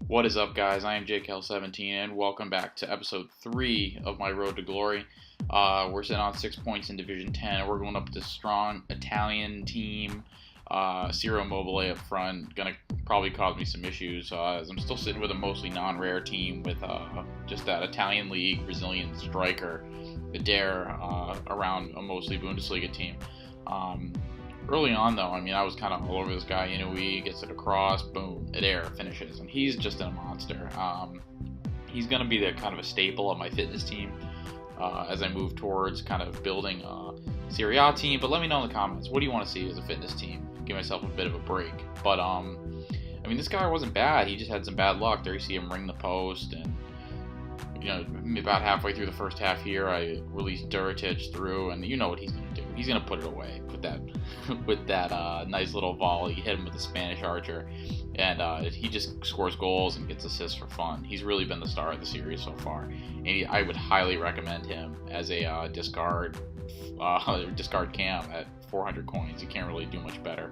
What is up, guys? I am JKL17, and welcome back to episode 3 of my Road to Glory. We're sitting on 6 points in Division 10. We're going up with this strong Italian team. Ciro Immobile up front, gonna probably cause me some issues, as I'm still sitting with a mostly non-rare team with just that Italian league Brazilian striker, Adair, around a mostly Bundesliga team. Early on, though, I was kind of all over this guy. He gets it across, boom, Adair finishes, and he's just a monster. He's going to be the kind of a staple of my fitness team as I move towards kind of building a Serie A team. But let me know in the comments, what do you want to see as a fitness team? Give myself a bit of a break. But, this guy wasn't bad. He just had some bad luck. There you see him ring the post, and about halfway through the first half here, I released Duritic through, and you know what he's going to do. He's going to put it away with that nice little volley. Hit him with the Spanish archer, and he just scores goals and gets assists for fun. He's really been the star of the series so far, and I would highly recommend him as a discard cam at 400 coins. You can't really do much better.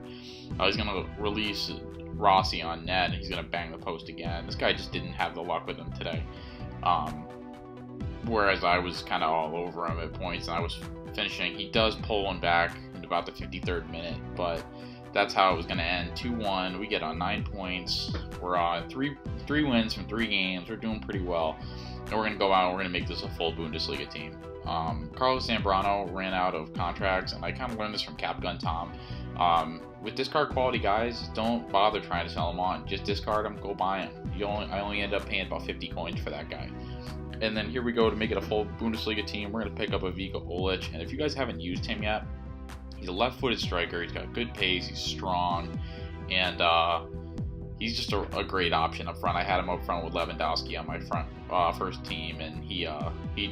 He's going to release Rossi on net, and he's going to bang the post again. This guy just didn't have the luck with him today. Whereas I was kind of all over him at points, and I was finishing. He does pull one back in about the 53rd minute, but that's how it was going to end. 2-1. We get on 9 points. We're on three wins from 3 games. We're doing pretty well, and we're going to go out and we're going to make this a full Bundesliga team. Carlos Zambrano ran out of contracts, and I kind of learned this from Capgun Tom. With discard quality guys, don't bother trying to sell them on. Just discard them, go buy them. I only end up paying about 50 coins for that guy. And then here we go to make it a full Bundesliga team. We're going to pick up Ivica Olic. And if you guys haven't used him yet, he's a left-footed striker. He's got good pace. He's strong. And he's just a great option up front. I had him up front with Lewandowski on my first team, and he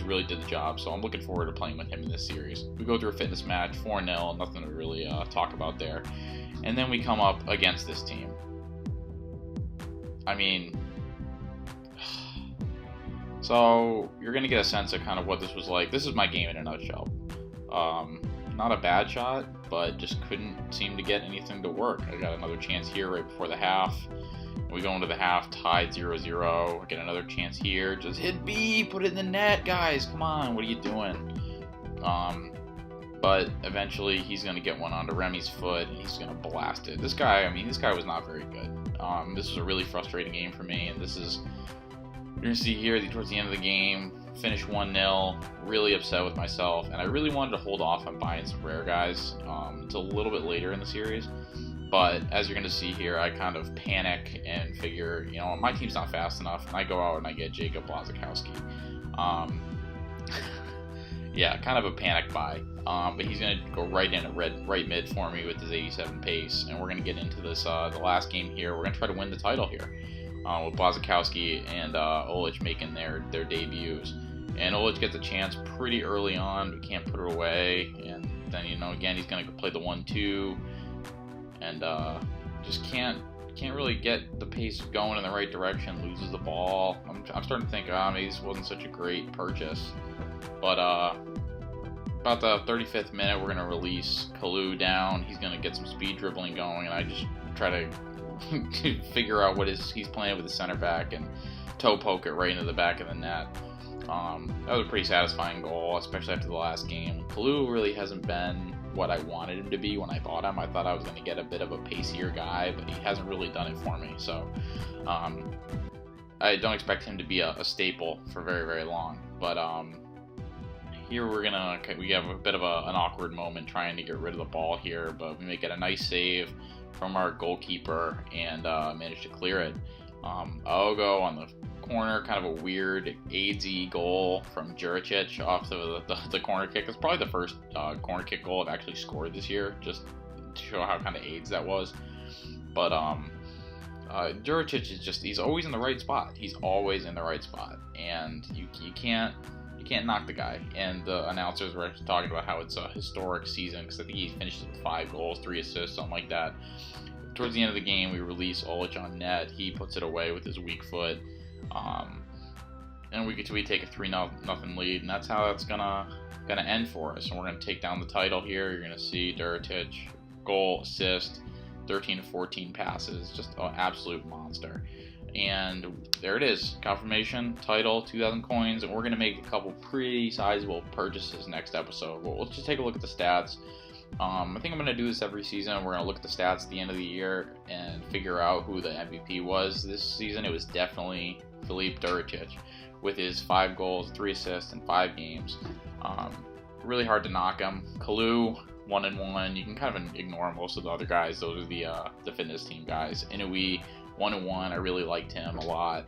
really did the job. So I'm looking forward to playing with him in this series. We go through a fitness match, 4-0, nothing to really talk about there. And then we come up against this team. So you're going to get a sense of kind of what this was like. This is my game in a nutshell. Not a bad shot, but just couldn't seem to get anything to work. I got another chance here right before the half. We go into the half, tied 0-0. Get another chance here. Just hit B, put it in the net, guys. Come on, what are you doing? But eventually he's going to get one onto Remy's foot, and he's going to blast it. This guy was not very good. This was a really frustrating game for me, and this is... You're going to see here towards the end of the game, finish 1-0, really upset with myself, and I really wanted to hold off on buying some rare guys until a little bit later in the series. But as you're going to see here, I kind of panic and figure, my team's not fast enough, and I go out and I get Jacob Błaszczykowski. Yeah, kind of a panic buy, but he's going to go right in at right mid for me with his 87 pace, and we're going to get into this the last game here. We're going to try to win the title here. With Błaszczykowski and Olic making their debuts. And Olic gets a chance pretty early on. We can't put her away. And then, again, he's going to play the 1-2. And just can't really get the pace going in the right direction. Loses the ball. I'm starting to think, maybe this wasn't such a great purchase. But about the 35th minute, we're going to release Kalou down. He's going to get some speed dribbling going. And I just try to figure out he's playing with the center back and toe poke it right into the back of the net. That was a pretty satisfying goal, especially after the last game. Kalou really hasn't been what I wanted him to be when I bought him. I thought I was going to get a bit of a pacier guy, but he hasn't really done it for me. So I don't expect him to be a staple for very, very long. But here we have a bit of an awkward moment trying to get rid of the ball here, but we make it a nice save from our goalkeeper and managed to clear it. Aogo on the corner, kind of a weird AIDS-y goal from Juricic off the corner kick. It's probably the first corner kick goal I've actually scored this year, just to show how kind of AIDS that was. But Juricic is he's always in the right spot. He's always in the right spot, and you can't knock the guy. And the announcers were actually talking about how it's a historic season, because I think he finished with 5 goals, 3 assists, something like that. Towards the end of the game, we release Olic on net. He puts it away with his weak foot. And we take a 3-0 lead, and that's how it's gonna end for us. And we're gonna take down the title here. You're gonna see Duritic, goal, assist, 13 to 14 passes, just an absolute monster. And there it is, confirmation, title, 2,000 coins, and we're going to make a couple pretty sizable purchases next episode. Well, let's just take a look at the stats. I think I'm going to do this every season. We're going to look at the stats at the end of the year and figure out who the MVP was. This season, it was definitely Filip Juričić with his 5 goals, 3 assists, in 5 games. Really hard to knock him. Kalou, 1-1. You can kind of ignore most of the other guys. Those are the fitness team guys. Inouye, 1-1. I really liked him a lot.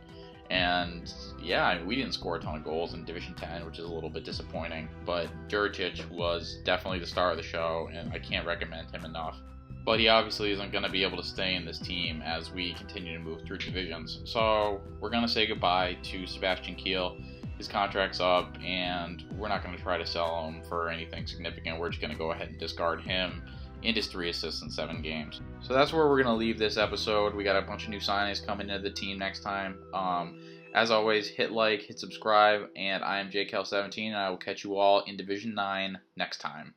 And yeah, we didn't score a ton of goals in Division 10, which is a little bit disappointing. But Juričić was definitely the star of the show, and I can't recommend him enough. But he obviously isn't going to be able to stay in this team as we continue to move through divisions. So we're going to say goodbye to Sebastian Kiel. His contract's up, and we're not going to try to sell him for anything significant. We're just going to go ahead and discard him and his 3 assists in 7 games. So that's where we're going to leave this episode. We got a bunch of new signings coming into the team next time. As always, hit like, hit subscribe, and I am JKL17, and I will catch you all in Division 9 next time.